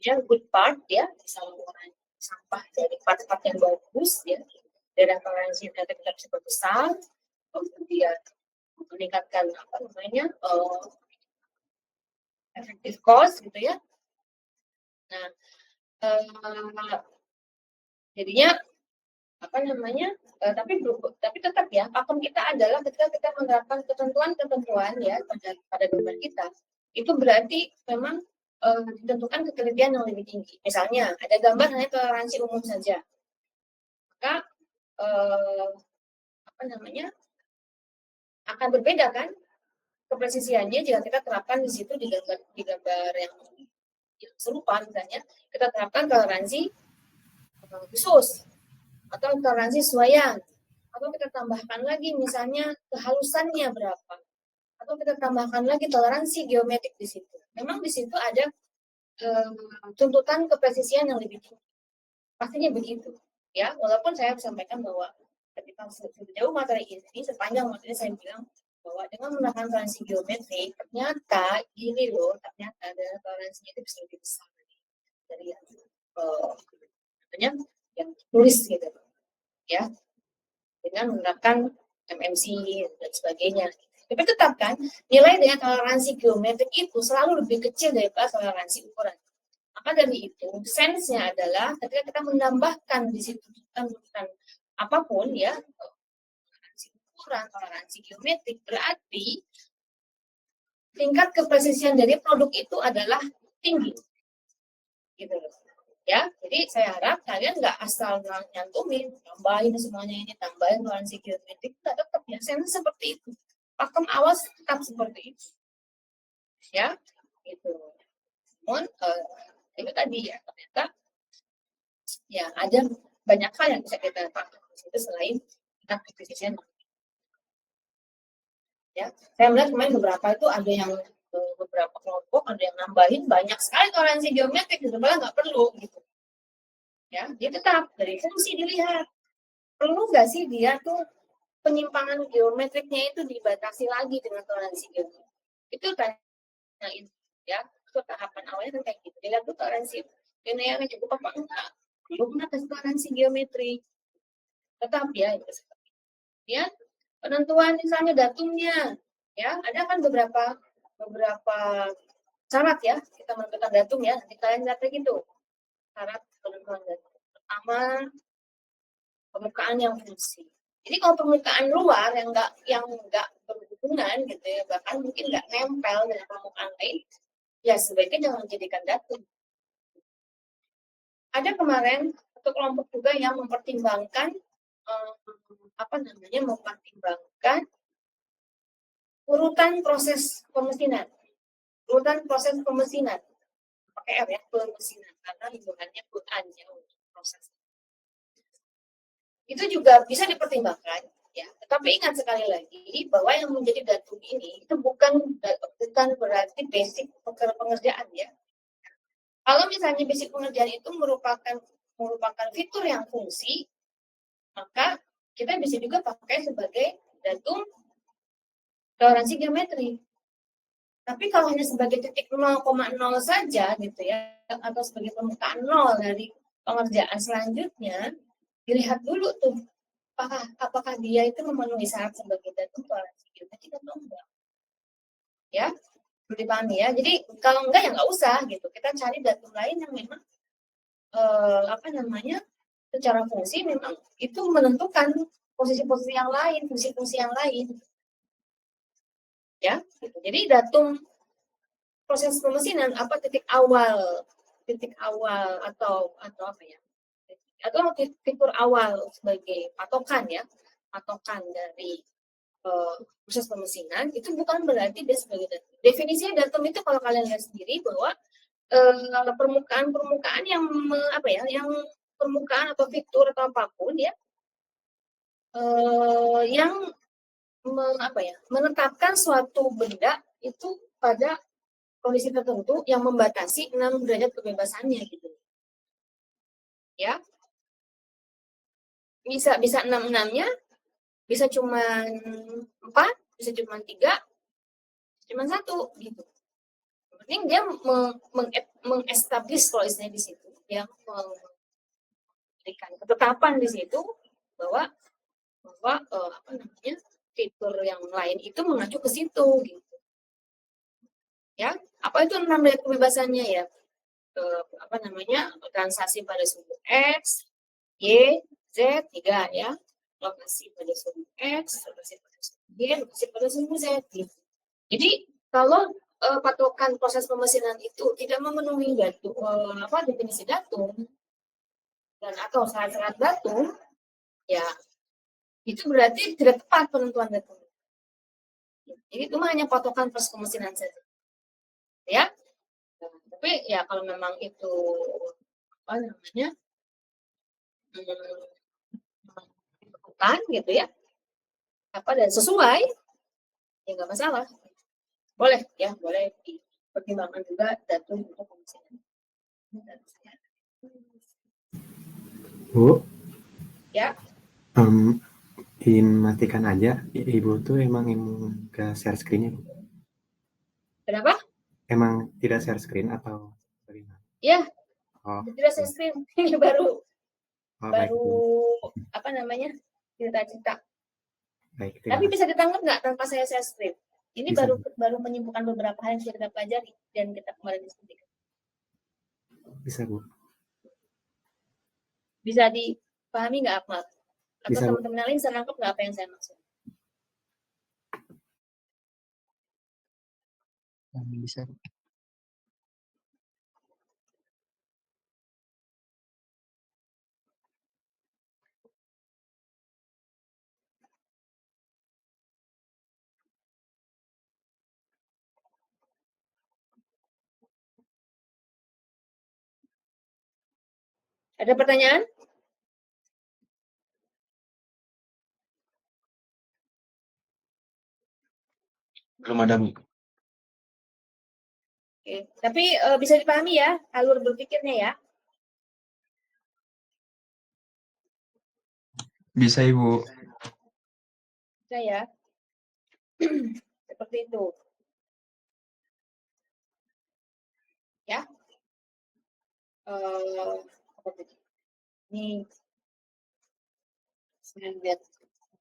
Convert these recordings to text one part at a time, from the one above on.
ya good part ya, bisa mengurangi sampah dari part-part yang bagus ya, daerah toleransi yang kita bisa besar, kemudian meningkatkan apa namanya efektif cost gitu ya. Nah, jadinya apa namanya tapi tetap ya pakem kita adalah ketika kita menerapkan ketentuan ya pada gambar kita, itu berarti memang ditentukan ketelitian yang lebih tinggi. Misalnya ada gambar hanya toleransi umum saja, maka apa namanya akan berbeda kan kepresisiannya jika kita terapkan di situ di gambar yang serupa, misalnya kita terapkan toleransi khusus atau toleransi sesuaian, atau kita tambahkan lagi misalnya kehalusannya berapa, atau kita tambahkan lagi toleransi geometrik di situ. Memang di situ ada tuntutan kepresisian yang lebih tinggi, pastinya begitu ya. Walaupun saya sampaikan bahwa ketika sejauh materi ini, sepanjang materi saya bilang bahwa dengan menggunakan toleransi geometrik ternyata ini loh, ternyata ada toleransinya itu bisa lebih besar dari yang yang tulis gitu ya, dengan menerapkan MMC dan sebagainya. Tapi tetap kan nilai dengan toleransi geometrik itu selalu lebih kecil daripada toleransi ukuran. Maka dari itu sense-nya adalah ketika kita menambahkan di situ tuntutan apapun ya, toleransi ukuran, toleransi geometrik, berarti tingkat kepresisian dari produk itu adalah tinggi, gitu loh. Ya, jadi saya harap kalian nggak asal nyantumin, tambahin semuanya ini, tambahin toleransi geometrik, tetap ya, sense seperti itu. Pakem awas tetap seperti itu, ya, gitu. Namun itu tadi ya, ternyata ya ada banyak hal yang bisa kita pakai itu selain tingkat kepresisian. Ya, saya melihat kemarin beberapa itu ada yang beberapa kelompok ada yang nambahin banyak sekali toleransi geometrik, gitu, malah nggak perlu gitu. Ya, dia tetap dari fungsi dilihat perlu nggak sih dia tuh penyimpangan geometriknya itu dibatasi lagi dengan toleransi geometrik. Itu tanyain ya, itu tahapan awalnya kan kayak gitu. Dilihat tuh toleransi linearnya cukup apa enggak, belum kasih toleransi geometrik. Tetap ya itu seperti ya. Penentuan misalnya datumnya ya, ada kan beberapa syarat ya kita menentukan datum ya. Nanti kalian lihat gitu syarat penentuan datum. Pertama, permukaan yang fungsi. Jadi kalau permukaan luar yang nggak berhubungan gitu ya, bahkan mungkin nggak nempel dengan permukaan lain, ya sebaiknya jangan dijadikan datum. Ada kemarin satu kelompok juga yang mempertimbangkan mempertimbangkan urutan proses pemesinan, pakai R ya, pemesinan, karena hitungannya Qurannya untuk proses. Itu juga bisa dipertimbangkan ya. Tetapi ingat sekali lagi bahwa yang menjadi datum ini itu bukan berarti basic pengerjaan ya. Kalau misalnya basic pengerjaan itu merupakan fitur yang fungsi, maka kita bisa juga pakai sebagai datum toleransi geometri. Tapi kalau hanya sebagai titik 0,0 saja gitu ya, atau sebagai permukaan 0 dari pengerjaan selanjutnya, dilihat dulu tuh apakah dia itu memenuhi syarat sebagai datum toleransi geometrik atau enggak. Ya, perlu dipahami ya. Jadi kalau enggak ya nggak usah gitu. Kita cari datum lain yang memang secara fungsi memang itu menentukan posisi-posisi yang lain, fungsi-fungsi yang lain. Ya, gitu. Jadi datum proses pemesinan apa titik awal atau apa ya? Atau fitur awal sebagai patokan ya, patokan dari proses pemesinan itu bukan berarti dia sebagai datum. Definisinya datum itu kalau kalian lihat sendiri bahwa permukaan yang yang permukaan atau fitur atau apapun ya yang menetapkan suatu benda itu pada kondisi tertentu yang membatasi 6 derajat kebebasannya gitu. Ya. Bisa 6-6-nya, bisa cuma 4, bisa cuma 3, cuma 1 gitu. penting dia mengestablish kalau istilahnya di situ, yang memberikan ketetapan di situ bahwa apa namanya, fitur yang lain itu mengacu ke situ gitu. Ya, apa itu 6 dari kebebasannya ya? Apa namanya, transaksi pada sumbu X, Y, Z, 3 ya. Lokasi pada sumbu X, lokasi pada sumbu Y, lokasi pada sumbu Z. Gitu. Jadi kalau patokan proses pemesinan itu tidak memenuhi definisi datum dan atau syarat-syarat datum, ya itu berarti tidak tepat penentuan datum. Jadi itu hanya patokan proses pemesinan saja, ya. Nah, tapi ya kalau memang itu apa namanya bukan gitu ya, apa dan sesuai, ya nggak masalah, boleh ya, boleh dipertimbangkan juga datum untuk pemesinan. Bu, Ya. Ingin matikan aja, Ibu tuh emang ke share screen-nya, Bu? Kenapa? Emang tidak share screen atau bagaimana? Ya, Oh, tidak share screen. Ini baru baik, Bu. apa namanya, cerita-cerita. Baik, Tapi terima bisa ditangkap nggak tanpa saya share screen? Ini Bisa, baru menyimpulkan beberapa hal yang kita pelajari dan kita kemarin diskusikan. bisa, Bu. Bisa dipahami nggak, Akmal? Atau Bisa, Bu. teman-teman lain bisa nangkep nggak apa yang saya maksud? Bisa. Ada pertanyaan? Belum ada, Bu. Oke. Tapi bisa dipahami ya alur berpikirnya ya. Bisa, Ibu. Bisa ya. Seperti itu. Ya. Ini saya lihat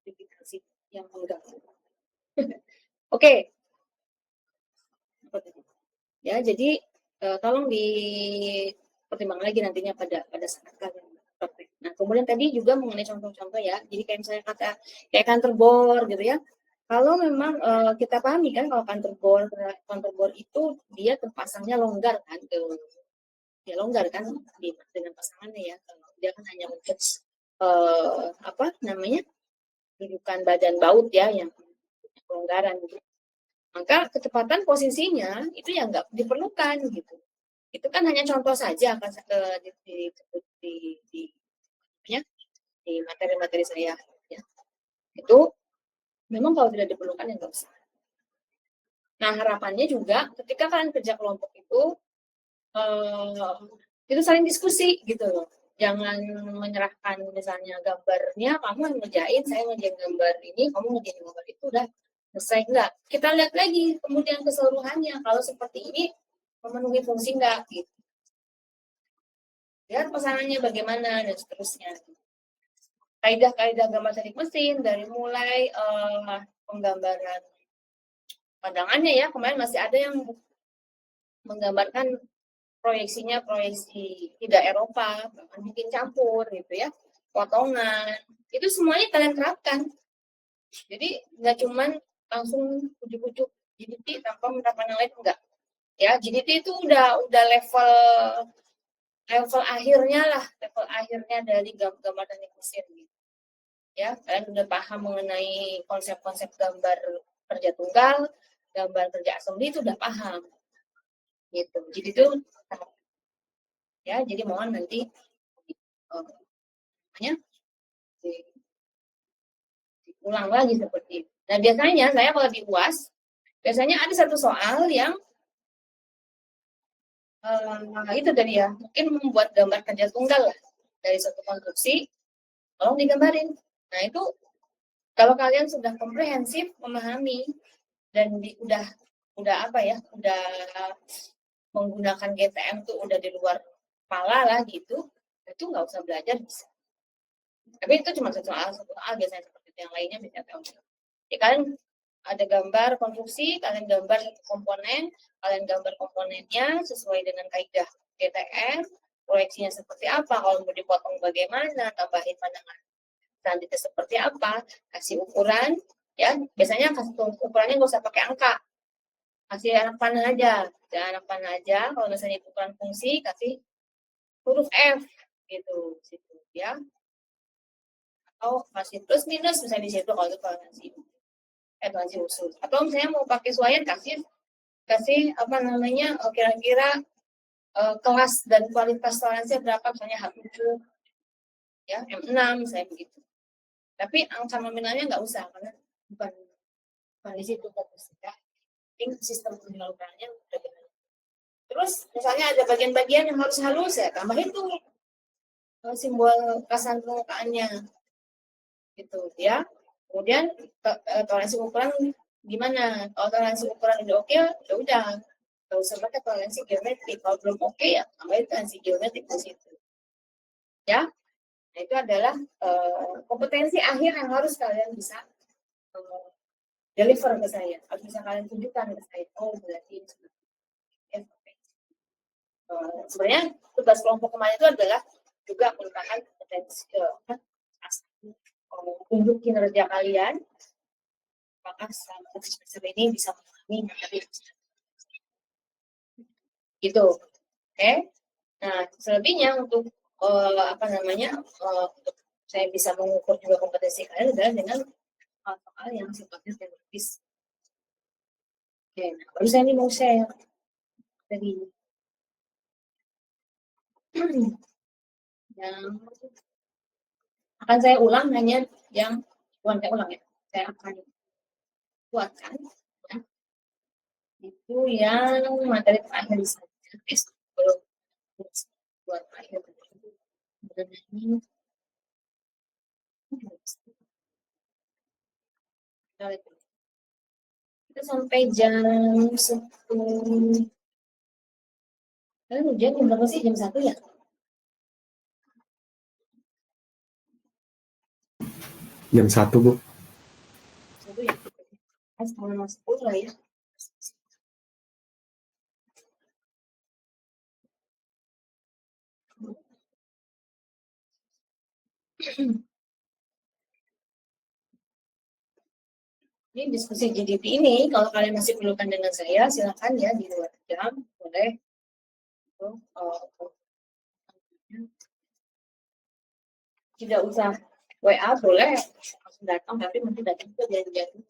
notifikasi yang mengganggu. Oke. Ya, jadi tolong dipertimbangkan lagi nantinya pada saat kalian praktek. Nah, kemudian tadi juga mengenai contoh-contoh ya. Jadi kayak misalnya kayak kantor bor gitu ya. Kalau memang kita pahami kan kalau kantor bor itu dia terpasangnya longgar kan, dia longgar kan dengan pasangannya ya. Kalau dia kan hanya untuk apa namanya, dudukan badan baut ya yang kelonggaran gitu. Maka ketepatan posisinya itu yang nggak diperlukan gitu. Itu kan hanya contoh saja kan di materi-materi saya ya. Itu memang kalau tidak diperlukan ya nggak usah. Nah, harapannya juga ketika kalian kerja kelompok itu saling diskusi gitu loh. Jangan menyerahkan misalnya gambarnya, kamu yang ngerjain, saya ngerjain gambar ini, kamu ngerjain gambar itu, udah selesai. Enggak, kita lihat lagi kemudian keseluruhannya, kalau seperti ini memenuhi fungsi enggak gitu. Lihat pasangannya bagaimana dan seterusnya. Kaidah-kaidah gambar teknik mesin dari mulai penggambaran pandangannya ya, kemarin masih ada yang menggambarkan proyeksinya proyeksi tidak Eropa, bahkan bikin campur gitu ya, potongan, itu semuanya kalian terapkan. Jadi nggak cuman langsung ujuk-ujuk GDT tanpa menerapkan yang lain, enggak. Ya, GDT itu udah level akhirnya lah, level akhirnya dari gambar teknik mesin gitu. Ya, kalian udah paham mengenai konsep-konsep gambar kerja tunggal, gambar kerja assembly itu udah paham. Gitu. Jadi itu ya, jadi mohon nanti diulang lagi seperti itu. Nah, biasanya saya kalau di UAS, biasanya ada satu soal yang itu tadi ya, mungkin membuat gambar kerja tunggal lah dari satu konstruksi, tolong digambarin. Nah, itu kalau kalian sudah komprehensif memahami dan udah udah apa ya, udah menggunakan GTM tuh udah di luar kepala lah gitu, itu nggak usah belajar bisa. Tapi itu cuma satu soal biasanya, seperti itu. Yang lainnya bisa tahu. Ya kalian ada gambar konstruksi, kalian gambar satu komponen, kalian gambar komponennya sesuai dengan kaidah GTM, proyeksinya seperti apa, kalau mau dipotong bagaimana, tambahin pandangan selanjutnya seperti apa, kasih ukuran, ya biasanya kasih ukurannya nggak usah pakai angka, kasih anak panah aja, anak panah aja. Kalau misalnya ukuran fungsi, kasih huruf F gitu, situ ya, atau kasih plus minus misalnya di situ kalau itu toleransi usul. Atau misalnya mau pakai suayan, kasih apa namanya, kira-kira kelas dan kualitas toleransi berapa, misalnya H7 ya, M6 misalnya begitu. Tapi angka nominalnya nggak usah, karena bukan di situ fokusnya. Ini sistem penyalurannya udah benar. Terus misalnya ada bagian-bagian yang harus halus, ya tambahin tuh simbol kasan permukaannya gitu ya. Kemudian toleransi ukuran gimana? Kalau toleransi ukuran udah oke, ya udah nggak usah pakai toleransi geometrik. Kalau belum oke, ya tambahin toleransi geometrik di situ ya. Nah, itu adalah kompetensi akhir yang harus kalian bisa deliver ke saya, harus bisa kalian tunjukkan ke saya. Oh, berarti ya, sebenarnya tugas kelompok kemarin itu adalah juga merupakan kompetensi tunjuk kinerja kalian, apakah selama semester ini bisa memahami materi gitu. Oke. Nah, selebihnya untuk apa namanya, untuk saya bisa mengukur juga kompetensi kalian adalah dengan hal-hal yang sifatnya teoritis. Oke, nah, baru saya ini mau share tadi yang akan saya ulang, hanya yang bukan saya ulang ya, saya akan buatkan ya, itu yang materi terakhir saja, belum buat terakhir mengenai kita sampai jam 10. Kalian ujian jam berapa sih? Jam 1 ya? Jam 1, Bu. 1 ya? Setengah 10 lah ya. Ini diskusi GDP ini, kalau kalian masih perlukan dengan saya, silakan ya di luar jam, boleh. Tidak usah WA, boleh langsung datang, tapi nanti datang ke janji-janji.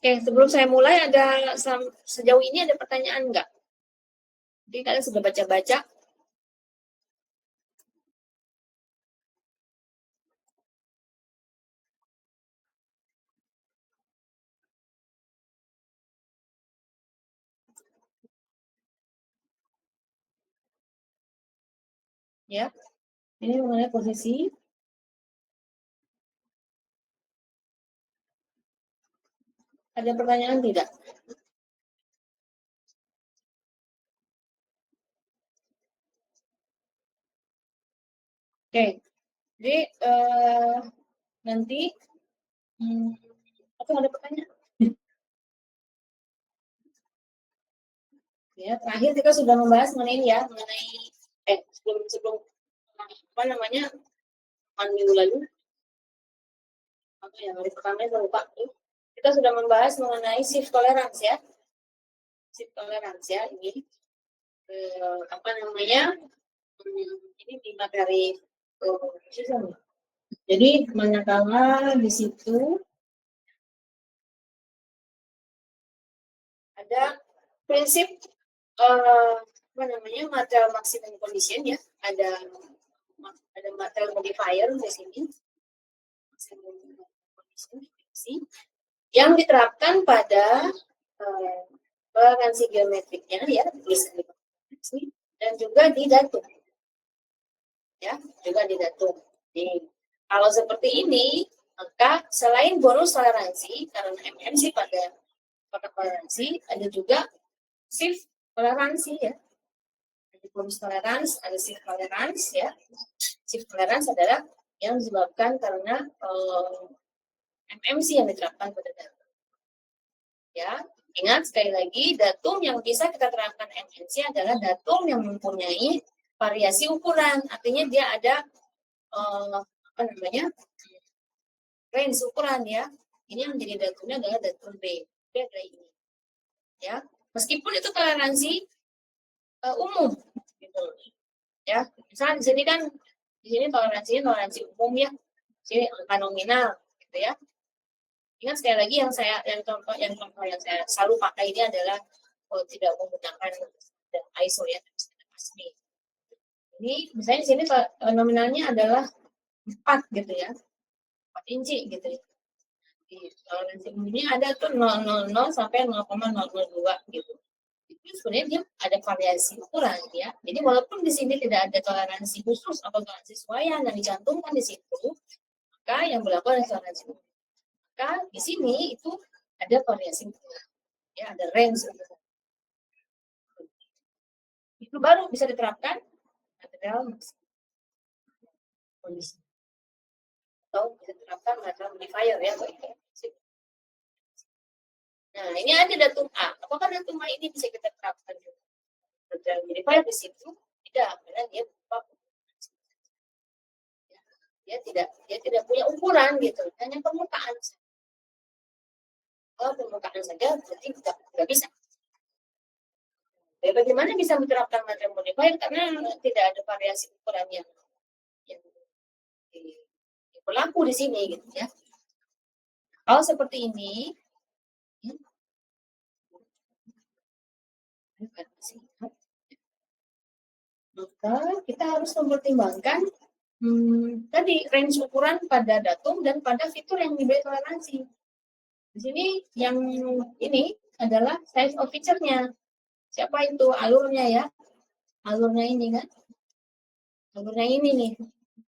Oke, sebelum saya mulai, ada sejauh ini ada pertanyaan nggak? Jadi kalian sudah baca-baca? Ya, ini mengenai posisi. Ada pertanyaan tidak? Oke, jadi nanti apa ada pertanyaan? Ya, terakhir kita sudah membahas mengenai ini ya, mengenai sebelum apa namanya, minggu lalu Apa yang hari pertama itu lupa. Kita sudah membahas mengenai shift tolerance ya. Shift tolerance ya ini apa namanya? Ini di materi jadi manakala di situ ada prinsip apa namanya material maximum condition ya, ada material modifier di sini maximum condition yang diterapkan pada toleransi geometriknya ya, tulisan di sini dan juga di datum ya, juga di datum. Jadi, kalau seperti ini maka selain bonus toleransi karena MMC pada toleransi ada juga shift toleransi ya. Ada bonus toleransi, ada shift toleransi ya. Shift toleransi adalah yang disebabkan karena MMC yang diterapkan pada datum. Ya, ingat sekali lagi datum yang bisa kita terapkan MMC adalah datum yang mempunyai variasi ukuran. Artinya dia ada apa namanya? Range ukuran ya. Ini yang menjadi datumnya adalah datum B. B adalah ini. Ya, meskipun itu toleransi umum gitu. Ya, misalnya di sini kan di sini toleransinya toleransi umum ya. Di sini angka nominal gitu ya. Ingat sekali lagi yang contoh yang saya selalu pakai ini adalah tidak menggunakan ISO ya, ASME. Ini misalnya di sini nominalnya adalah 4 gitu ya. 4 inci gitu ya. Di toleransi umumnya ada tuh 0,00 sampai 0,002 gitu. Itu sebenarnya dia ada variasi ukuran ya. Jadi walaupun di sini tidak ada toleransi khusus atau toleransi sesuaian yang dicantumkan di situ, maka yang berlaku adalah toleransi umum. Maka di sini itu ada variasi ukuran, ya ada range ukuran. Itu baru bisa diterapkan material kondisi atau bisa diterapkan material modifier ya. Nah, ini ada datum A. Apakah datum A ini bisa kita terapkan juga? Material modifier di situ tidak, karena dia dia tidak punya ukuran gitu, hanya permukaan. Kalau permukaan saja berarti nggak bisa. Ya, bagaimana bisa menerapkan material modifier karena tidak ada variasi ukuran yang berlaku di sini gitu ya. Kalau seperti ini maka kita harus mempertimbangkan tadi range ukuran pada datum dan pada fitur yang diberi toleransi. Di sini yang ini adalah size of feature-nya. Siapa itu? Alurnya ya. Alurnya ini kan. Alurnya ini nih.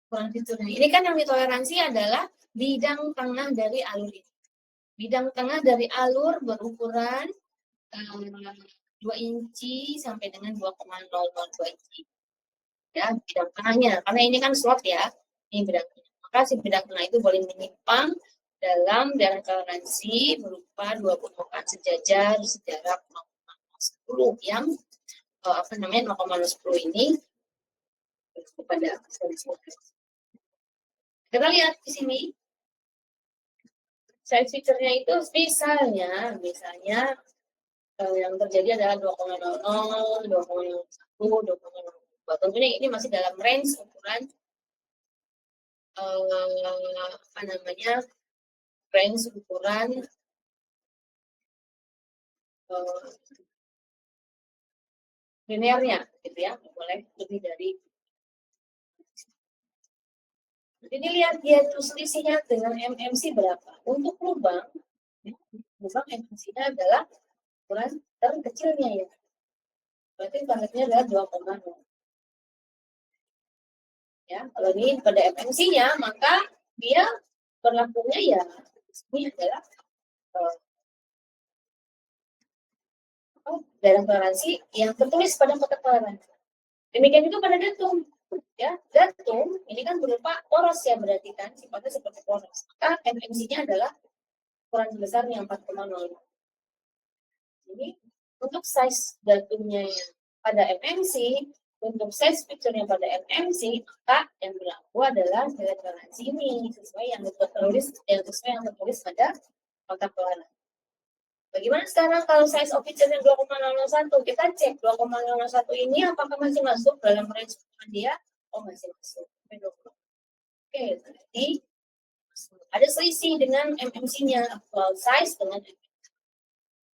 Ukuran fiturnya. Ini kan yang ditoleransi adalah bidang tengah dari alur ini. Bidang tengah dari alur berukuran 2 inci sampai dengan 2,002 inci. Ya, bidang tengahnya. Karena ini kan slot ya. Ini bidang tengah. Maka si bidang tengah itu boleh menyimpang dalam daerah toleransi berupa 2 permukaan sejajar sejarak 0,10 yang apa namanya 0,10 ini kepada kita lihat di sini size feature-nya itu misalnya yang terjadi adalah 2,00, 2,01, 2,02. Tentunya ini masih dalam range ukuran apa namanya range ukuran linearnya gitu ya, boleh lebih dari. Jadi lihat dia itu selisihnya dengan MMC berapa. Untuk lubang MMC-nya adalah ukuran terkecilnya ya. Berarti targetnya adalah 2,0. Ya, kalau ini pada MMC-nya maka dia berlakunya ya ini adalah daerah toleransi yang tertulis pada kotak toleransi. Demikian juga pada datum. Ya, datum ini kan berupa poros ya, berarti kan sifatnya seperti poros. Maka MMC-nya adalah ukuran sebesarnya 4,0. Jadi untuk size datumnya yang pada MMC Untuk size picture-nya pada MMC, maka yang berlaku adalah nilai toleransi ini sesuai yang tertulis pada nota toleransi. Bagaimana sekarang kalau size of picture-nya 2,001? Kita cek 2,001 ini apakah masih masuk dalam range dia? Oh, masih masuk. Oke, berarti ada selisih dengan MMC-nya, actual size dengan MMC.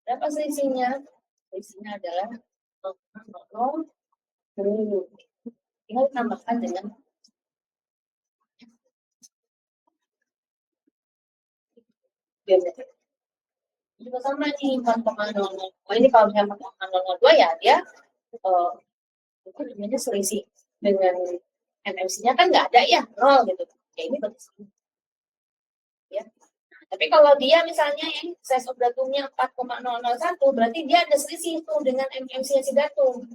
Berapa selisihnya? Selisihnya adalah 0,00. Tinggal tambahkan dengan biasa. Juga sama nih 4,00. Oh, ini kalau misalnya 4,002 ya dia namanya selisih dengan MMC-nya kan nggak ada ya, 0 gitu. Ya ini berarti ya. Tapi kalau dia misalnya yang size of datumnya 4,001 berarti dia ada selisih itu dengan MMC si datum.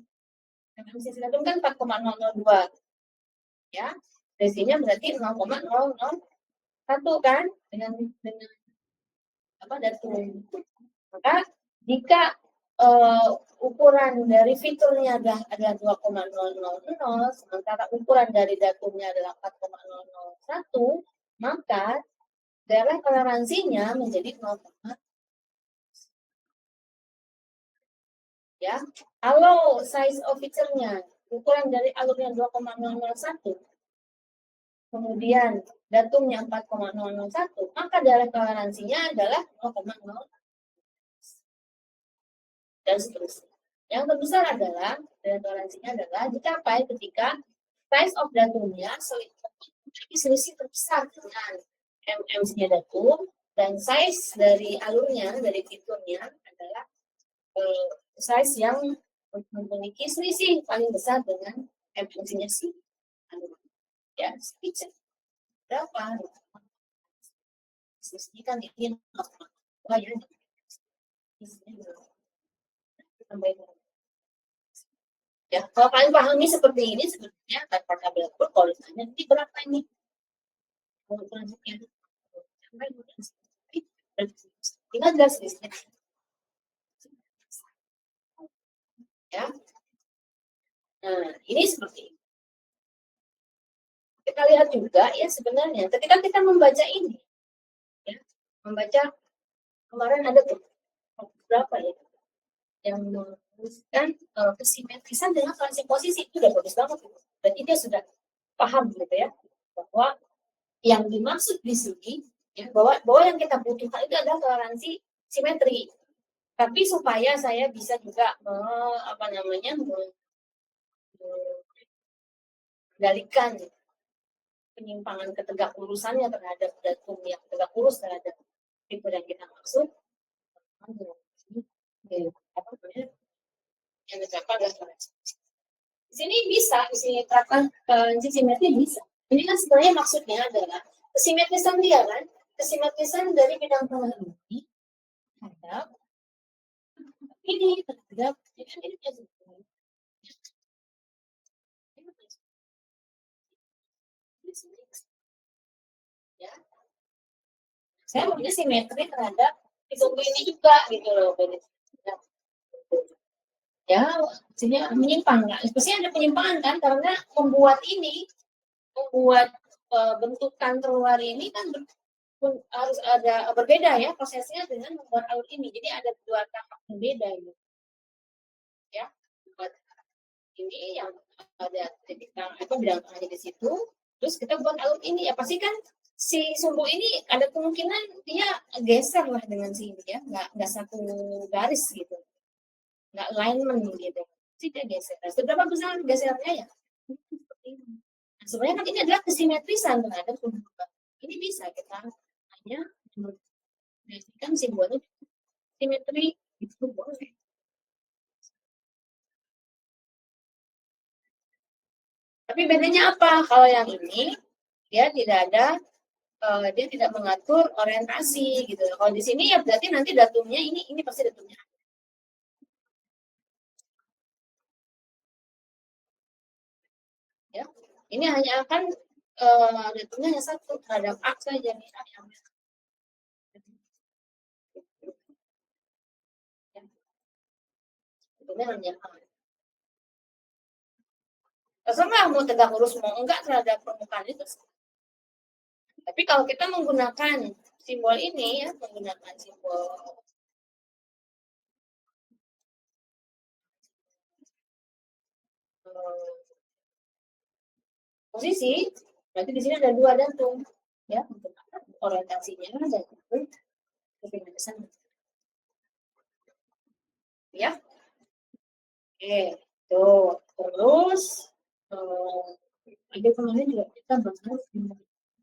MMC si datum kan 4,002. Ya. Selisihnya berarti 0,001 kan dengan apa datum. Maka jika ukuran dari fiturnya adalah 2,000, sementara ukuran dari datumnya adalah 4,001, maka daerah toleransinya menjadi 0, ya. Kalau size of feature-nya ukuran dari alurnya 2,001, kemudian datumnya 4,001, maka daerah toleransinya adalah 0,0 dan seterusnya. Yang terbesar adalah daerah toleransinya adalah dicapai ketika size of datumnya selisih terbesar dengan MMC-nya datum dan size dari alurnya, dari fiturnya adalah size yang memiliki selisih paling besar dengan MMC-nya si alur. Ya, speech berapa? Selisihnya kan ini apa ya? Ya, kalau kalian pahami seperti ini sebenarnya tanpa tabel pun kalau ditanya nanti berapa ini? Kalau selanjutnya tinggal gas listrik. Ya. Nah, ini seperti ini. Kita lihat juga ya sebenarnya ketika kita membaca ini, ya, membaca kemarin ada tuh berapa ya yang menuliskan kesimetrisan dengan transi posisi itu udah bagus banget. Berarti dia sudah paham gitu ya bahwa yang dimaksud di sini ya bahwa yang kita butuhkan itu adalah toleransi simetri. Tapi supaya saya bisa juga mengendalikan penyimpangan ketegak lurusannya terhadap datum yang tegak lurus terhadap tipe yang kita maksud. Yang dicapai adalah toleransi. Di sini bisa, di sini terapkan simetri bisa. Ini kan sebenarnya maksudnya adalah kesimetrisan dia kan, kesimetrisan dari bidang tanah ini terhadap ini terhadap ini ya. Saya maunya simetri terhadap sumbu ini juga gitu loh. Ya, sini menyimpang nggak? Pasti ada penyimpangan kan karena membuat bentukan terluar ini kan harus ada berbeda ya prosesnya dengan membuat alur ini. Jadi ada dua tahap berbeda gitu. Ya, buat ini yang ada titik bidang tengahnya di situ. Terus kita buat alur ini ya pasti kan si sumbu ini ada kemungkinan dia geser lah dengan sini ya, nggak satu garis gitu, nggak alignment gitu. Sih dia geser. Nah, seberapa besar gesernya ya? Nah, sebenarnya kan ini adalah kesimetrisan terhadap sumbu. Ini bisa kita hanya menggunakan simbolnya simetri itu boleh. Tapi bedanya apa? Kalau yang ini dia tidak mengatur orientasi gitu. Kalau di sini ya berarti nanti datumnya ini pasti datumnya. Ya, ini hanya akan datumnya hanya satu terhadap A saja nih. Datumnya hanya A. Terserah mau tegak lurus mau enggak terhadap permukaan itu. Tapi kalau kita menggunakan simbol ini ya, menggunakan simbol posisi, berarti di sini ada dua datum ya, untuk orientasinya ada ke sana. Ya. Oke, tuh. Terus ada kemarin juga kita bahas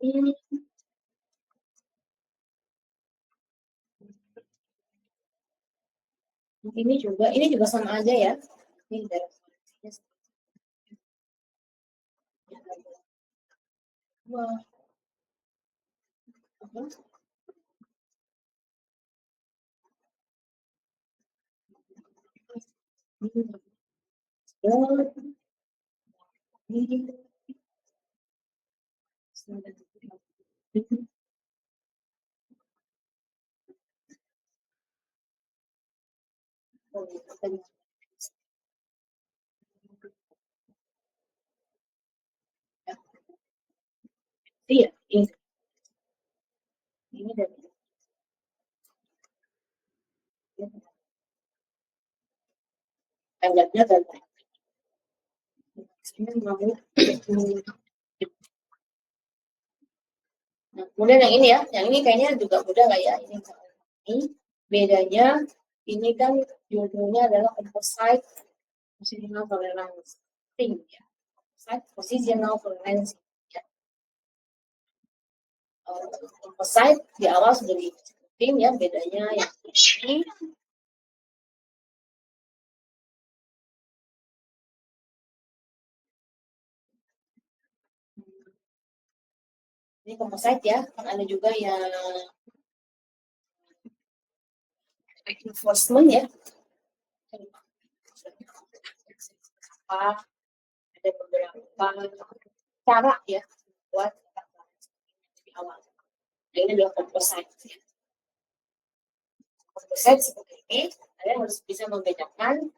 ini. Ini juga sama aja ya. Ini dari wah. Iya, ini dari tanggalnya dan ini mau nah, kemudian yang ini ya, yang ini kayaknya juga mudah lah ya. Ini bedanya, ini kan judulnya adalah composite positional tolerance thing ya. Composite positional tolerance ya. Composite di awal sudah disebutin ya, bedanya yang ini. Ini composite ya, kan ada juga yang reinforcement ya. Ada beberapa cara ya buat di awal. Ini adalah composite ya. Composite seperti ini, kalian harus bisa membedakan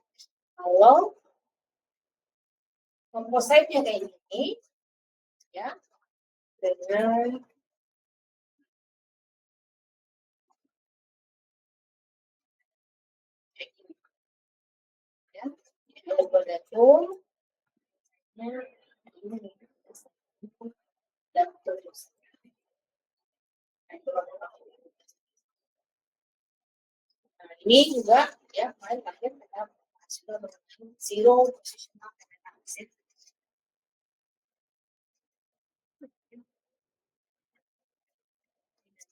kalau composite-nya kayak gini ya dengan kayak gini ya. Ini bergantung dan terus. Nah, ini juga ya kemarin terakhir kita sudah mengenai zero positional analysis.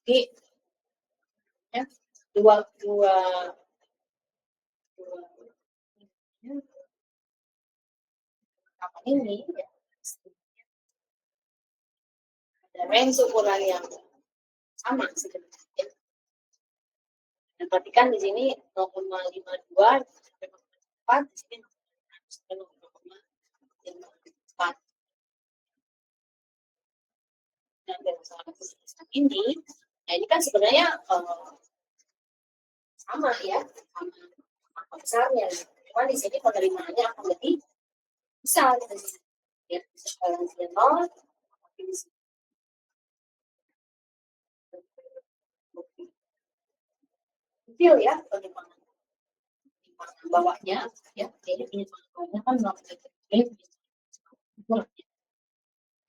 Jadi ya dua apa ini ya, ada range ukuran yang sama sebenarnya. Dan perhatikan di sini 0,52 sampai 0,4, di sini 0,54. Dan masalah ini, nah ini kan sebenarnya sama ya, sama besarnya. Cuma di sini penerimaannya akan lebih besar. Ya, toleransinya 0, tapi di sini kecil ya penerimaan bawahnya ya, jadi penerimaannya kan 0,3.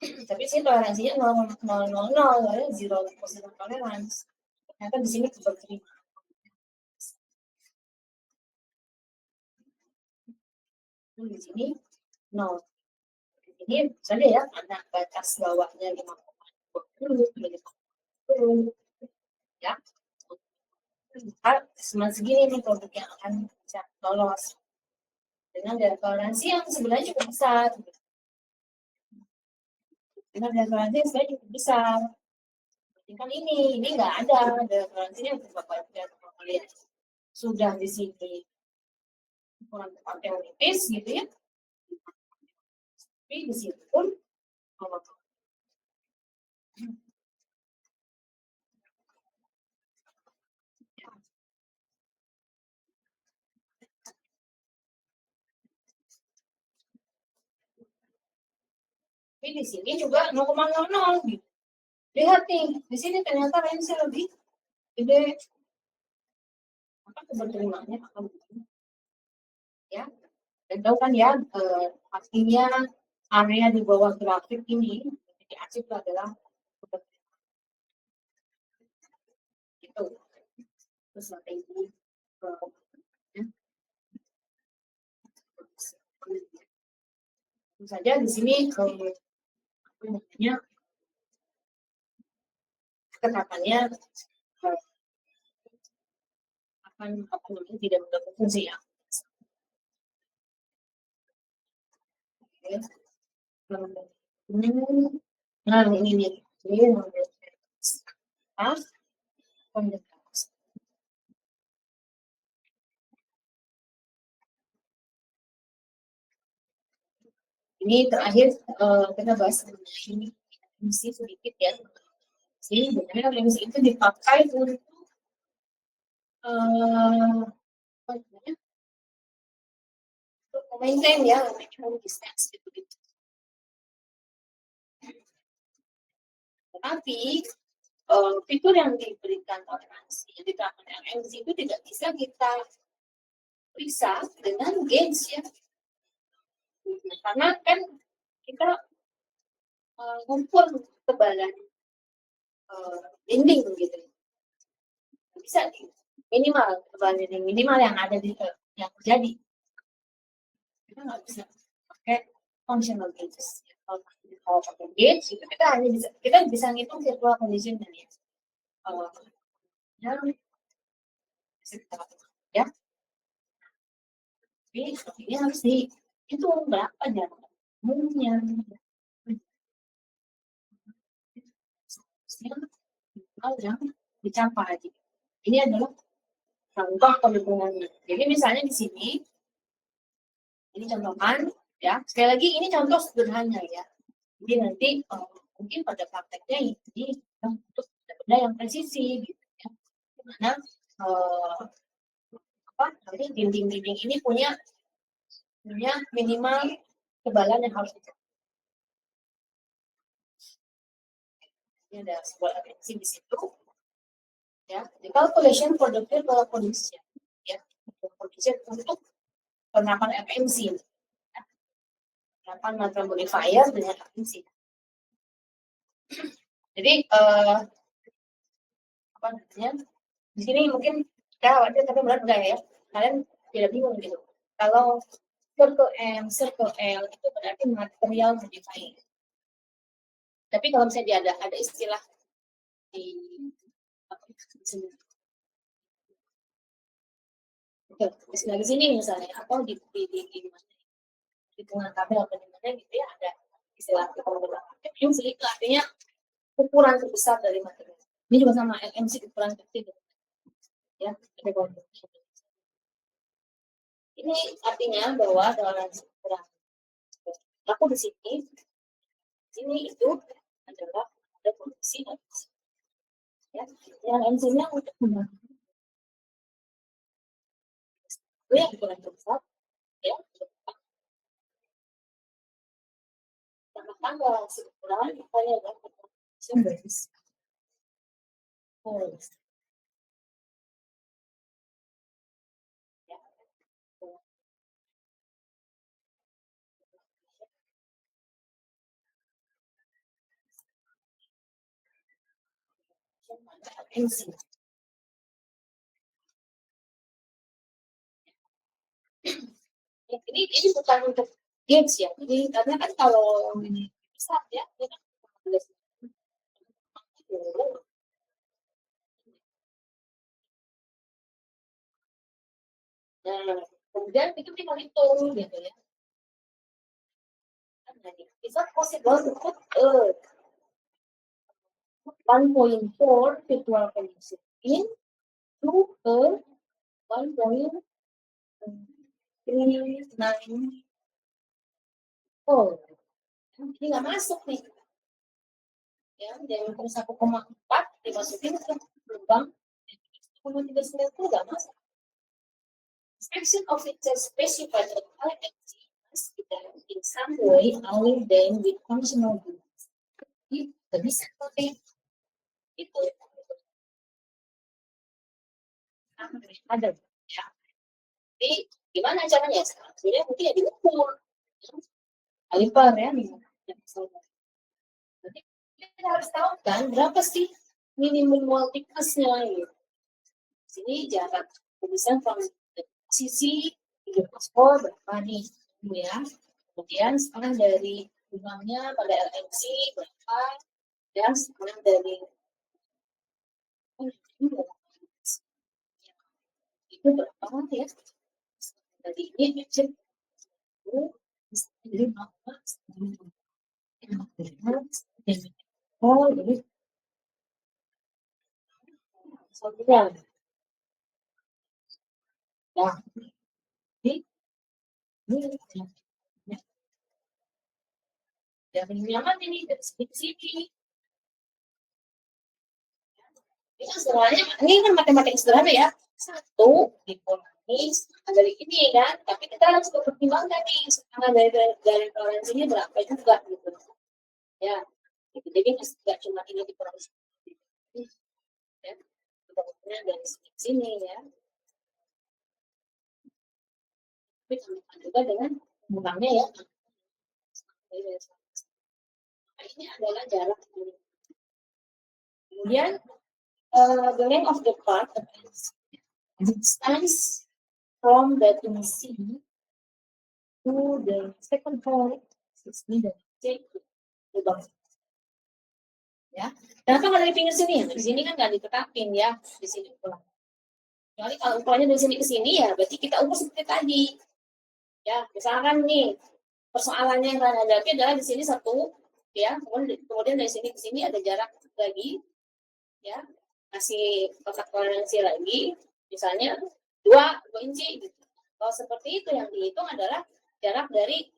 Tapi sih toleransinya 0,000 ya, zero positive tolerance. Ternyata di sini juga terima. Di sini 0. Di sini misalnya ya, ada batas bawahnya 5,20 ya. Cuma segini nih produk yang akan bisa lolos dengan toleransi yang sebenarnya cukup besar. Dengan toleransi yang sebenarnya cukup besar. Kan ini nggak ada toleransinya untuk bapak kalian sudah di sini kurang tepat teoritis gitu ya. Tapi di situ pun kalau di sini juga 0,00 gitu. Lihat nih, di sini ternyata range lebih gede. Maka keberterimaannya akan begini. Ya, dan tahu kan ya, artinya area di bawah grafik ini jadi arsip adalah itu. Terus strategi ya. Tentu saja di sini namanya ketetapannya akan apa namanya tidak mengganggu fungsi ya. Oke. Nah ini nih, ini ini terakhir kita bahas mengenai emisi sedikit ya. Sih, sebenarnya emisi itu dipakai untuk apa namanya? Untuk maintain ya, maximum distance gitu. Tetapi fitur yang diberikan toleransi yang diterapkan LMC itu tidak bisa kita periksa dengan gauge ya. Karena kan kita ngukur ketebalan dinding gitu. Bisa minimal ketebalan dinding minimal yang ada di yang terjadi. Kita nggak bisa pakai functional gauges. Kalau pakai gauge kita bisa ngitung virtual condition dan ya. Ya. Tapi ini harus dihitung berapa jarak umumnya. Yang dicapai. Ini adalah contoh perhitungannya. Jadi misalnya di sini, ini contohkan ya. Sekali lagi ini contoh sederhana ya. Jadi nanti mungkin pada prakteknya ini untuk benda yang presisi gitu ya. Dimana nanti dinding-dinding ini punya minimal ketebalan yang harus dicapai. Ini ada sebuah referensi di situ. Ya, the calculation for the virtual condition, ya, condition untuk penerapan FMC, ya. Penerapan material modifier dengan FMC. Jadi apa namanya? Di sini mungkin kita khawatir tapi benar enggak ya? Kalian tidak bingung gitu. Kalau circle M, circle L itu berarti material modifier. Tapi kalau misalnya ada istilah di istilah di sini misalnya atau di hitungan tabel atau di mana gitu ya ada istilah yang itu artinya ukuran terbesar dari materi. Ini juga sama LMC ukuran kecil ya. Ini artinya bahwa toleransi ukuran aku di sini itu adalah ada kondisi ya yang LMC-nya untuk itu yang ukuran terbesar ya. Tambah ukuran misalnya adalah symbols. Ini bukan untuk gauge ya. Jadi karena kan kalau ini besar ya, nah, kemudian itu kita hitung gitu ya. Is it possible to put 1.4 virtual condition in to 1.394? Ini nggak masuk nih. Ya, dari 1,4 dimasukin ke lubang 1,390 nggak masuk. Description of its specified LMC in some way only then with functional groups. Itu bisa pakai itu. Ada ya. Jadi gimana caranya sekarang? Sebenarnya mungkin ya diukur. Kaliper ya. Nanti kita harus tahu kan berapa sih minimum multiplusnya gitu. Sini jarak tulisan sisi hidup paspor berapa nih ya. Kemudian sekarang dari jumlahnya pada LMC berapa dan sekarang dari itu berapa ya. Tadi ini cek jadi berapa oh jadi soalnya ya ini ya nyaman ini dari sini ini sebenarnya ini kan matematika sederhana ya satu dikurangi dari ini kan tapi kita harus mempertimbangkan nih setengah dari toleransinya berapa juga gitu ya gitu. Jadi nggak cuma ini dikurangi ya kita dari sini ya tapi tambahkan juga dengan mengurangnya ya ini adalah jarak kemudian the length of the part distance from the C to the second point 6 meter ya. Kenapa nggak dari pinggir sini? Di sini kan nggak ditetapin ya di sini pulang. Kecuali kalau ukurannya dari sini ke sini ya berarti kita ukur seperti tadi ya. Misalkan nih persoalannya yang kalian hadapi adalah di sini satu ya kemudian dari sini ke sini ada jarak lagi ya kasih kotak toleransi lagi misalnya 2 inci gitu. Kalau seperti itu yang dihitung adalah jarak dari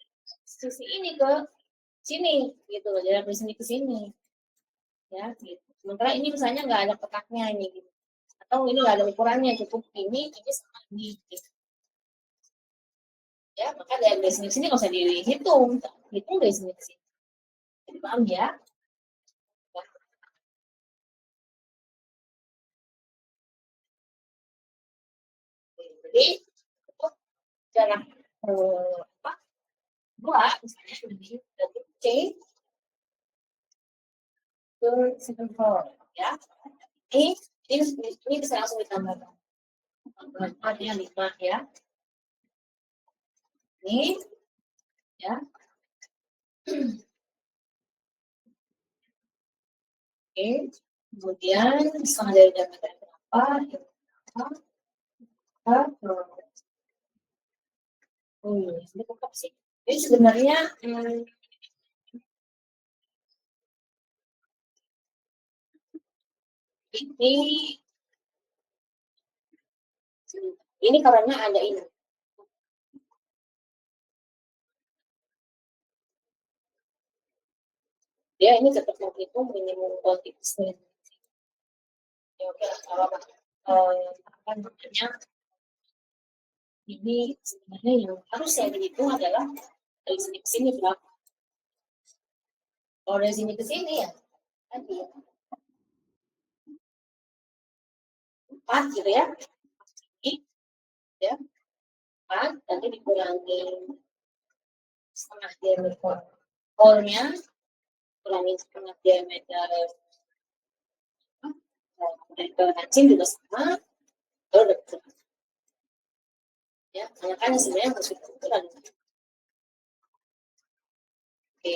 sisi ini ke sini gitu loh, jarak dari sini ke sini ya gitu. Sementara ini misalnya nggak ada kotaknya ini gitu. Atau ini nggak ada ukurannya cukup ini sama ini gitu. Ya maka dari sini ke sini nggak usah dihitung dari sini ke sini. Jadi paham ya? Jadi jarak apa? 2 misalnya dari C ke second floor ya. Ini bisa langsung ditambahkan. Artinya 5 ya. Ini ya. Oke, kemudian setengah dari diameter berapa? Ini tetap sih. Jadi sebenarnya ini karena ada ini. Dia ini tetap menghitung minimum voltage. Ya oke lah, apa namanya? Ini sebenarnya yang harus saya dihitung adalah dari sini ke sini berapa. Kalau dari sini ke sini ya tadi 4 gitu ya. Ini ya 4 nanti dikurangi setengah diameter core-nya kurangi setengah diameter kancing juga sama kalau dekat ya makanya sebenarnya harus diukur oke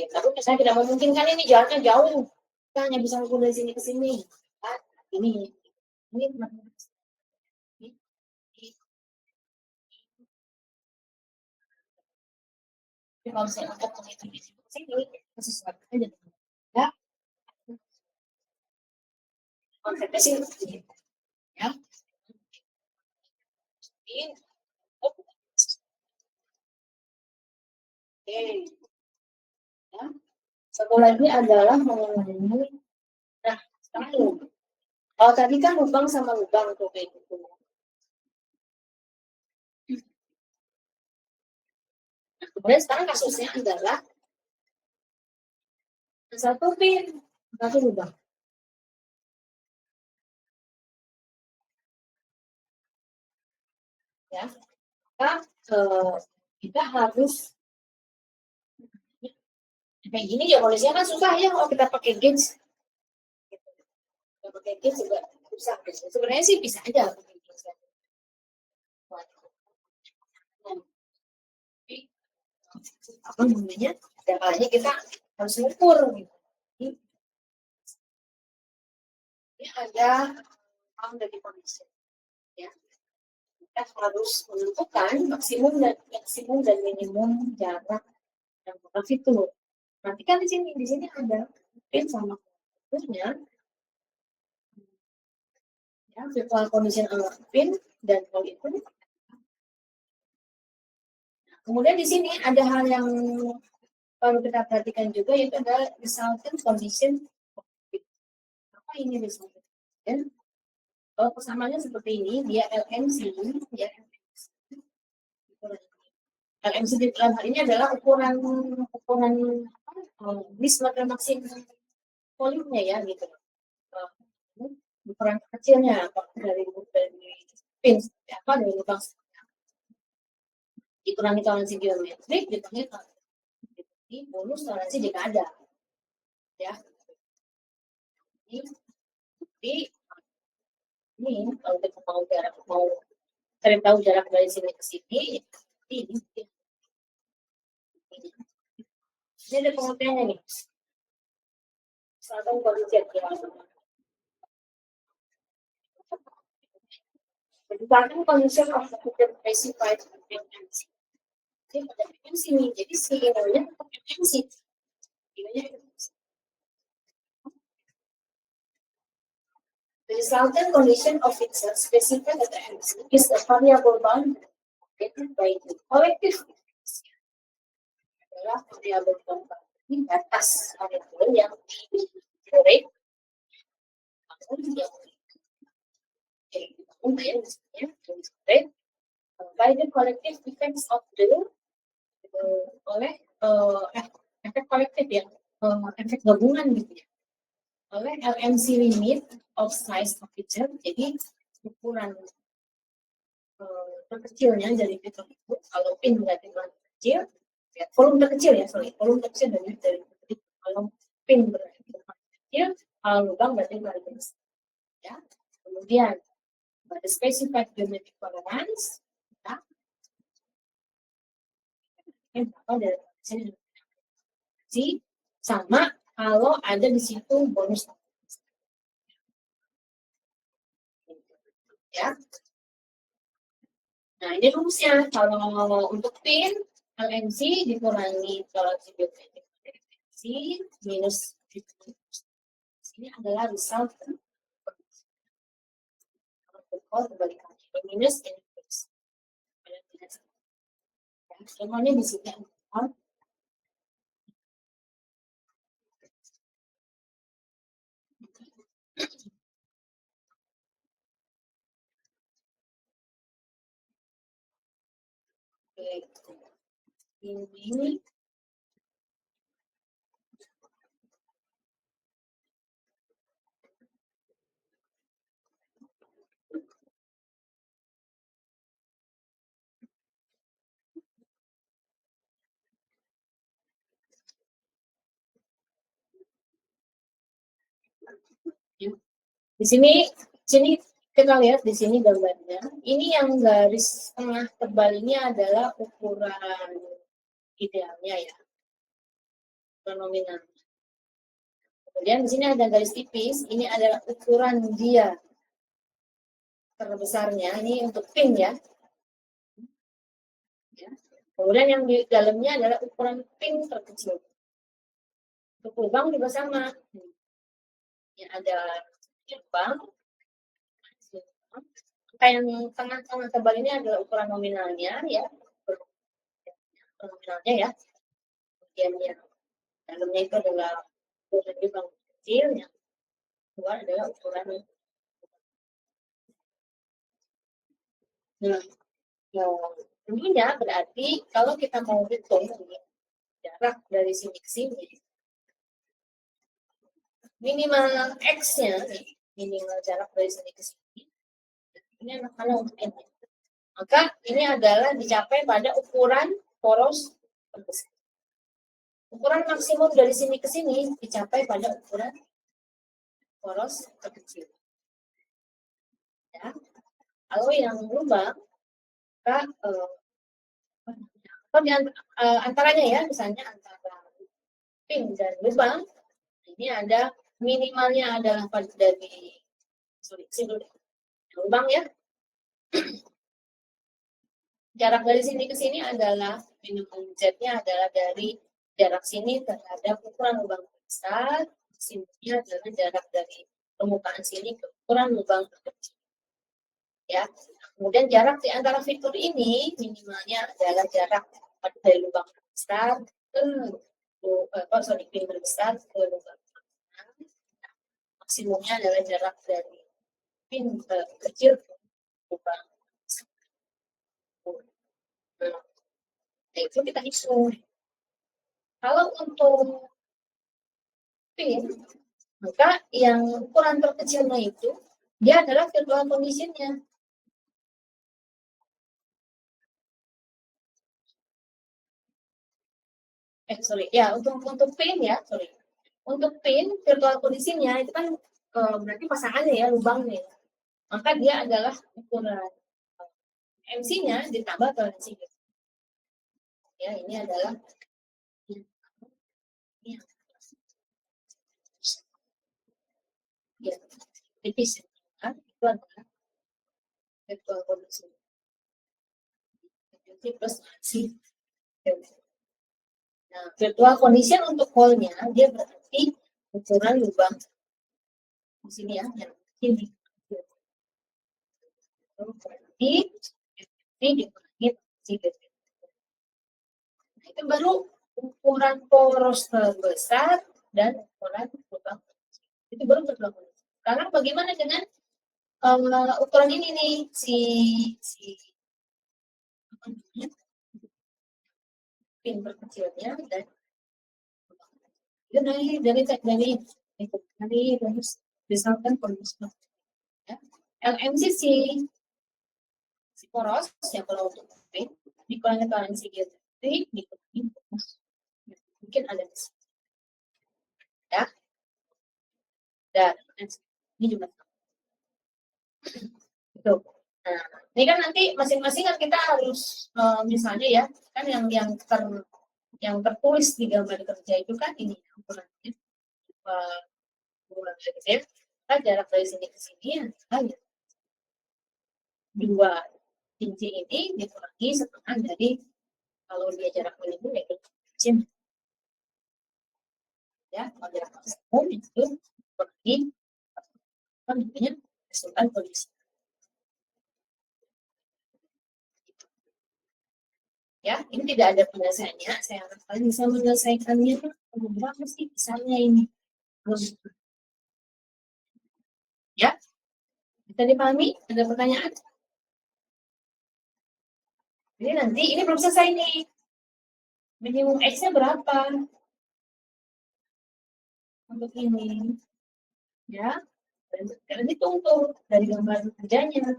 tapi misalnya tidak memungkinkan ini jaraknya jauh kita hanya bisa ukur dari sini ke sini ini kalau saya angkat ke sini sesuatu aja ya konsepnya sih ya ini oke ya satu lagi adalah mengenai nah sekarang kalau tadi kan lubang sama lubang tuh kayak gitu nah, Kemudian sekarang kasusnya adalah satu pin satu lubang. Ya, kita harus kayak gini ya, kondisinya kan susah ya kalau kita pakai gauge. Kalau pakai gauge juga susah. Sebenarnya sih bisa aja pakai gauge. Apa namanya? Setiap kalinya kita harus mengukur. Gitu. Ini ada boundary condition. Ya. Kita harus menentukan maksimum dan minimum jarak yang bakal fitur. Nanti kan di sini ada pin sama fiturnya. Ya, virtual condition ala pin dan polygon. Kemudian di sini ada hal yang perlu kita perhatikan juga, yaitu adalah resultant condition. Apa ini resultant condition? Kalau persamaannya seperti ini, dia LMC, ya. LMC di dalam hal ini adalah ukuran mismatch maksimum volumenya ya, gitu. Ukuran kecilnya dari pin apa dari lubang dikurangi toleransi geometrik ditambah toleransi bonus toleransi jika ada, ya. Jadi ini kalau kita mau cari tahu jarak dari sini ke sini, ini ada pengertiannya nih. Misalkan kondisi berdasarkan kondisi of the specified frequency. Jadi pada frekuensi ini, jadi si nya frekuensi. The resultant condition of its specified at the MC is a variable bound given by the collective frequency. Adalah variable bound di batas variable yang dikorek. By the collective effects of the oleh efek kolektif ya, efek gabungan gitu ya, oleh LMC limit of size of feature. Jadi ukuran terkecilnya dari fitur itu, kalau pin berarti ukuran kecil, ya, volume terkecil ya, volume terkecil dari kalau pin berarti ukuran kecil, kalau lubang berarti ukuran besar. Ya. Kemudian pada specified geometric tolerance, ya, berapa dari sini sama kalau ada di situ bonus, ya. Nah, ini rumusnya. Kalau untuk pin LMC dikurangi toleransi geometrik minus ini adalah result kebalikan minus ini plus. Semuanya di sini ini di sini kita lihat di sini gambarnya. Ini yang garis tengah tebal ini adalah ukuran idealnya ya, nominal. Kemudian di sini ada garis tipis, ini adalah ukuran dia terbesarnya, ini untuk pin ya. Kemudian yang di dalamnya adalah ukuran pin terkecil. Untuk lubang juga sama. Ini ada lubang. Yang tengah-tengah tebal ini adalah ukuran nominalnya ya. Nominalnya ya. Kemudian ya, dalamnya itu adalah ukuran lubang kecil, yang keluar adalah ukuran. Nah, Tentunya berarti kalau kita mau hitung jarak dari sini ke sini, minimal X-nya, minimal jarak dari sini ke sini, ini anak-anak untuk N. Maka ini adalah dicapai pada ukuran poros terbesar. Ukuran maksimum dari sini ke sini dicapai pada ukuran poros terkecil. Ya. Kalau yang lubang, maka atau di antaranya ya, misalnya antara pin dan lubang, ini ada minimalnya adalah dari lubang ya. Jarak dari sini ke sini adalah minimum Z-nya adalah dari jarak sini terhadap ukuran lubang besar, sininya adalah jarak dari permukaan sini ke ukuran lubang terkecil. Ya. Kemudian jarak di antara fitur ini minimalnya adalah jarak dari lubang besar ke pin besar ke lubang besar. Maksimumnya adalah jarak dari pin kecil ke lubang besar. Nah, itu kita hitung. Kalau untuk pin, maka yang ukuran terkecilnya itu dia adalah virtual condition-nya. Untuk pin ya, Untuk pin virtual condition-nya itu kan berarti pasangannya ya, lubangnya. Maka dia adalah ukuran MC-nya ditambah toleransi. Ya, ini adalah ya, tipis. Nah, itu adalah virtual condition. Plus si. Nah, virtual condition untuk hole-nya dia berarti ukuran lubang di sini ya, yang ini. Berarti ini dikurangi si. Nah, itu baru ukuran poros terbesar dan ukuran lubang. Itu baru virtual condition. Sekarang bagaimana dengan ukuran ini nih si pin terkecilnya dan dari misalkan poros ya. LMC si poros ya kalau untuk pin dikurangi toleransi geometrik dikurangi mungkin ada ya. Dan ini juga itu. Nah, ini kan nanti masing-masing kan kita harus misalnya ya, kan yang tertulis di gambar kerja itu kan ini ukurannya kan jarak dari sini ke sini hanya 2 inci ini dikurangi setengah dari kalau dia jarak minimum ya kecil ya, kalau jarak maksimum itu dikurangi apa namanya resultan kondisi. Ya, ini tidak ada penyelesaiannya. Saya harap kalian bisa menyelesaikannya. Berapa sih misalnya ini? Ya, bisa dipahami? Ada pertanyaan? Jadi nanti ini belum selesai nih. Minimum X-nya berapa? Untuk ini. Ya, dan hitung tuh dari gambar kerjanya.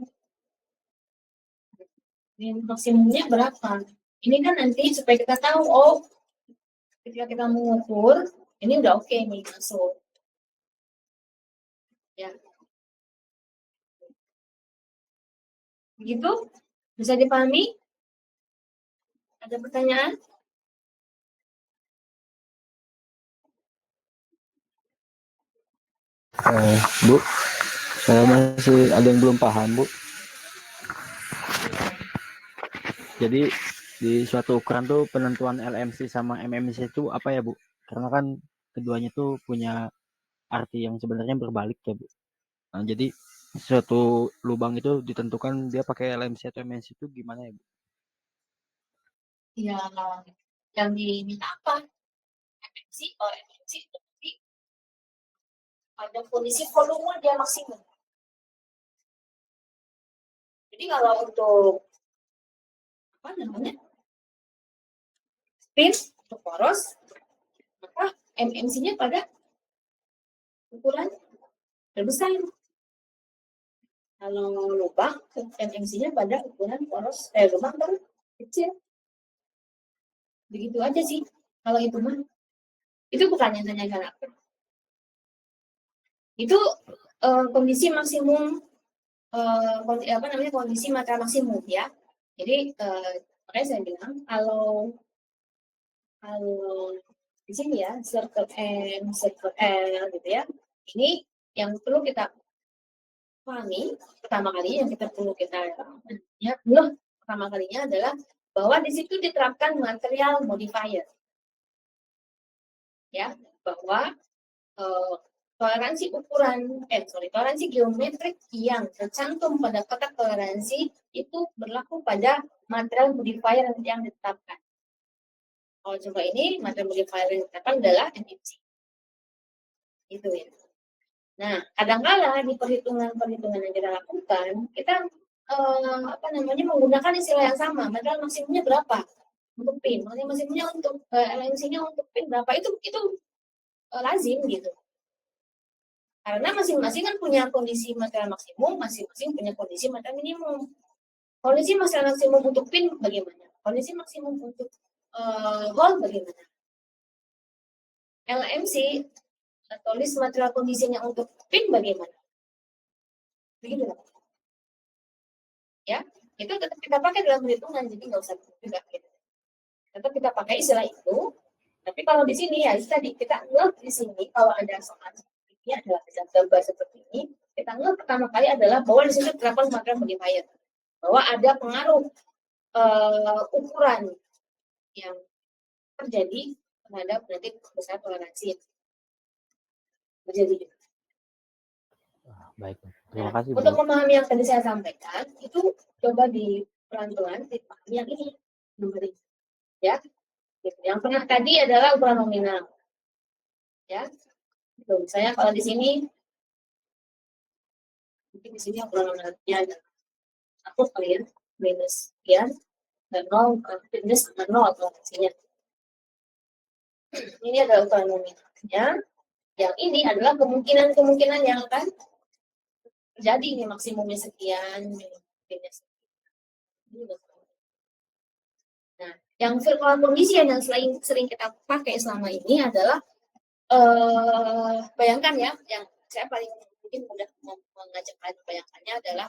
Ini maksimumnya berapa? Ini kan nanti supaya kita tahu, oh, ketika kita mengukur, ini udah oke nih masuk. Ya. Begitu? Bisa dipahami? Ada pertanyaan? Bu, saya masih ada yang belum paham, Bu. Jadi di suatu ukuran tuh penentuan LMC sama MMC itu apa ya, Bu? Karena kan keduanya tuh punya arti yang sebenarnya berbalik ya, Bu. Nah, jadi suatu lubang itu ditentukan dia pakai LMC atau MMC itu gimana ya, Bu? Ya, yang diminta apa? MMC atau MMC tapi pada kondisi volume dia maksimum. Jadi kalau untuk apa namanya spin untuk poros, maka MMC-nya pada ukuran terbesar. Kalau lubang, MMC-nya pada ukuran poros lubang terkecil. Begitu aja sih. Kalau itu mah, itu bukan yang tanyakan aku. Itu kondisi maksimum, kondisi material maksimum ya. Jadi makanya saya bilang kalau di sini ya circle M, circle L gitu ya. Ini yang perlu kita pahami pertama kali yang kita perlu kita ya pertama kalinya adalah bahwa di situ diterapkan material modifier ya, bahwa toleransi toleransi geometrik yang tercantum pada kotak toleransi itu berlaku pada material modifier yang ditetapkan. Kalau coba ini material modifier yang ditetapkan adalah MMC. Itu ya. Nah, kadang-kala di perhitungan-perhitungan yang kita lakukan, kita menggunakan istilah yang sama. Material maksimumnya berapa untuk pin? Material maksimumnya untuk LMC-nya untuk pin berapa? Itu lazim gitu. Karena masing-masing kan punya kondisi material maksimum, masing-masing punya kondisi material minimum. Kondisi material maksimum untuk pin bagaimana? Kondisi maksimum untuk hole bagaimana? LMC atau list material kondisinya untuk pin bagaimana? Begitu kan? Ya, itu tetap kita pakai dalam perhitungan, jadi nggak usah juga gitu. Tetap kita pakai istilah itu. Tapi kalau di sini ya tadi kita ngeh di sini kalau ada soal seperti ini adalah gambar seperti ini, kita ngeh pertama kali adalah bahwa di sini terdapat material modifier, bahwa ada pengaruh ukuran yang terjadi terhadap nanti besar toleransi terjadi. Baik, terima kasih Bu. Untuk memahami yang tadi saya sampaikan, itu coba di pelan-pelan dipahami yang ini, nomor ini, ya. Yang tengah tadi adalah ukuran nominal, ya. Misalnya kalau di sini, mungkin di sini ukuran nominalnya ada aku kalian minus sekian dan 0 minus sama 0 atau hasilnya. Ini adalah ukuran nominalnya. Yang ini adalah kemungkinan yang akan terjadi ini maksimumnya sekian, minimumnya sekian. Nah, yang virtual condition yang sering kita pakai selama ini adalah bayangkan ya, yang saya paling mungkin mudah mengajak kalian bayangkannya adalah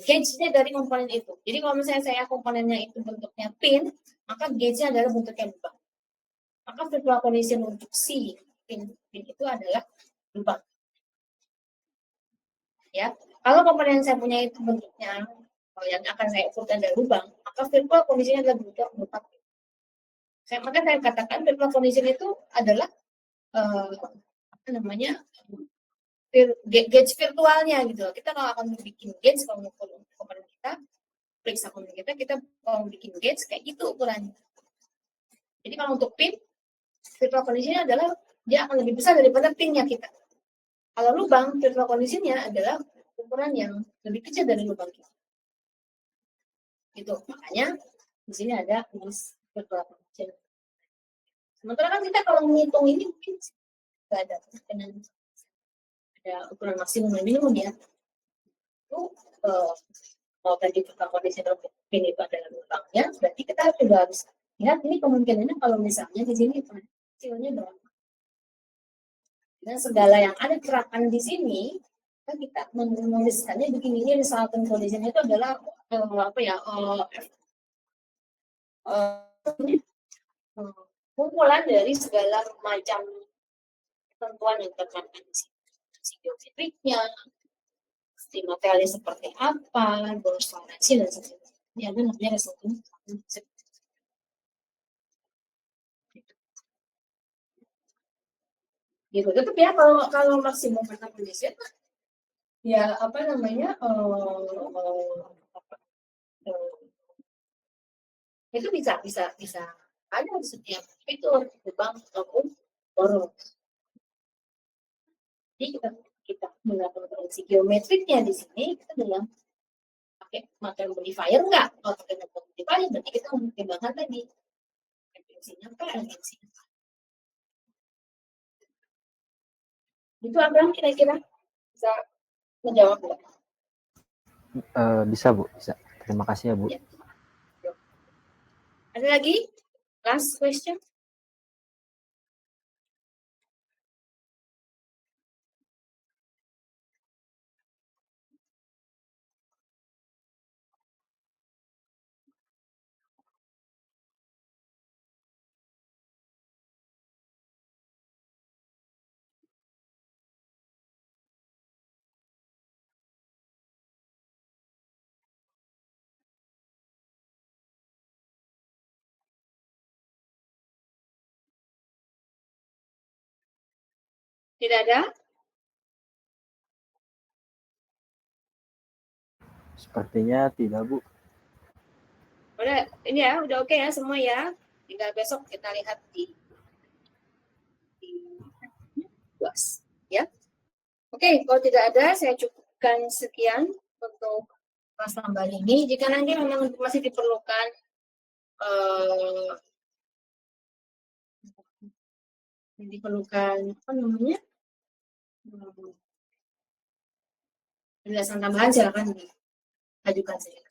gauge-nya dari komponen itu. Jadi kalau misalnya saya komponennya itu bentuknya pin, maka gauge-nya adalah bentuknya lubang. Maka virtual condition untuk si pin itu adalah lubang. Ya, kalau komponen yang saya punya itu bentuknya yang akan saya ukurkan dari lubang, maka virtual condition adalah bentuk lubang. Maka saya katakan virtual condition itu adalah gauge virtualnya gitu. Kita kalau akan bikin gauge kalau mengukur komponen kita, periksa komponen kita mau bikin gauge kayak gitu ukurannya. Jadi kalau untuk pin, virtual condition adalah dia akan lebih besar daripada pinnya kita. Kalau lubang, virtual condition-nya adalah ukuran yang lebih kecil dari lubang kita. Gitu. Makanya di sini ada virtual condition. Sementara kan kita kalau menghitung ini mungkin nggak ada ukuran maksimum dan minimum ya. Itu mau tadi virtual condition pin itu adalah lubangnya, berarti kita juga harus lihat ini kemungkinannya kalau misalnya di sini kecilnya berapa. Dan segala yang ada gerakan di sini, kita menuliskannya begini, ini resultant condition itu adalah kumpulan dari segala macam ketentuan yang terkait si geometriknya, si materialnya seperti apa, boros toleransi dan sebagainya. Ini ada namanya resultant condition. Gitu. Tetap ya kalau maksimum virtual condition ya itu bisa ada di setiap fitur lubang ataupun poros. Jadi kita menggunakan proyeksi geometriknya di sini kita dalam pakai materi modifier enggak? Kalau pakai materi modifier berarti kita mempertimbangkan tadi FMC-nya apa, LMC-nya. Itu Abraham kira-kira bisa menjawab nggak? Bisa Bu, bisa. Terima kasih ya Bu. Ya. Ada lagi? Last question? Tidak ada? Sepertinya tidak Bu. Udah, ini ya, udah oke ya semua ya. Tinggal besok kita lihat di UAS ya. Oke, kalau tidak ada saya cukupkan sekian untuk kelas tambahan ini. Jika nanti memang masih diperlukan apa namanya penjelasan tambahan, silakan diajukan saja.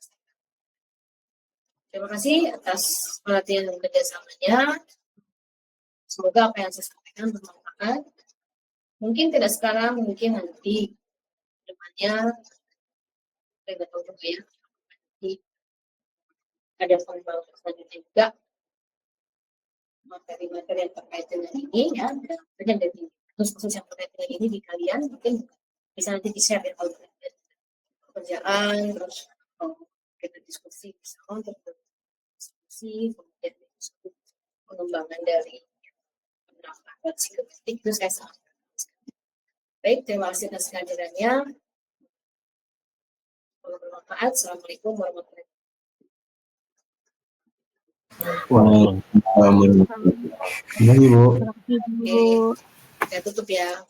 Terima kasih atas perhatian dan kerjasamanya. Semoga apa yang saya sampaikan bermanfaat. Mungkin tidak sekarang, mungkin nanti depannya saya nggak tahu juga ya. Nanti ada pengembangan selanjutnya juga materi-materi yang terkait dengan ini ya. Dan dari khusus yang terkait dengan ini di kalian mungkin bisa nanti di-share ya kalau pekerjaan, terus kita diskusi bersama untuk diskusi, kemudian pengembangan dari penerapan psikotik itu saya sangat. Baik, terima kasih atas kehadirannya. Semoga bermanfaat. Assalamualaikum warahmatullahi Wah, terima kasih Bu. wabarakatuh. Oke, saya tutup ya.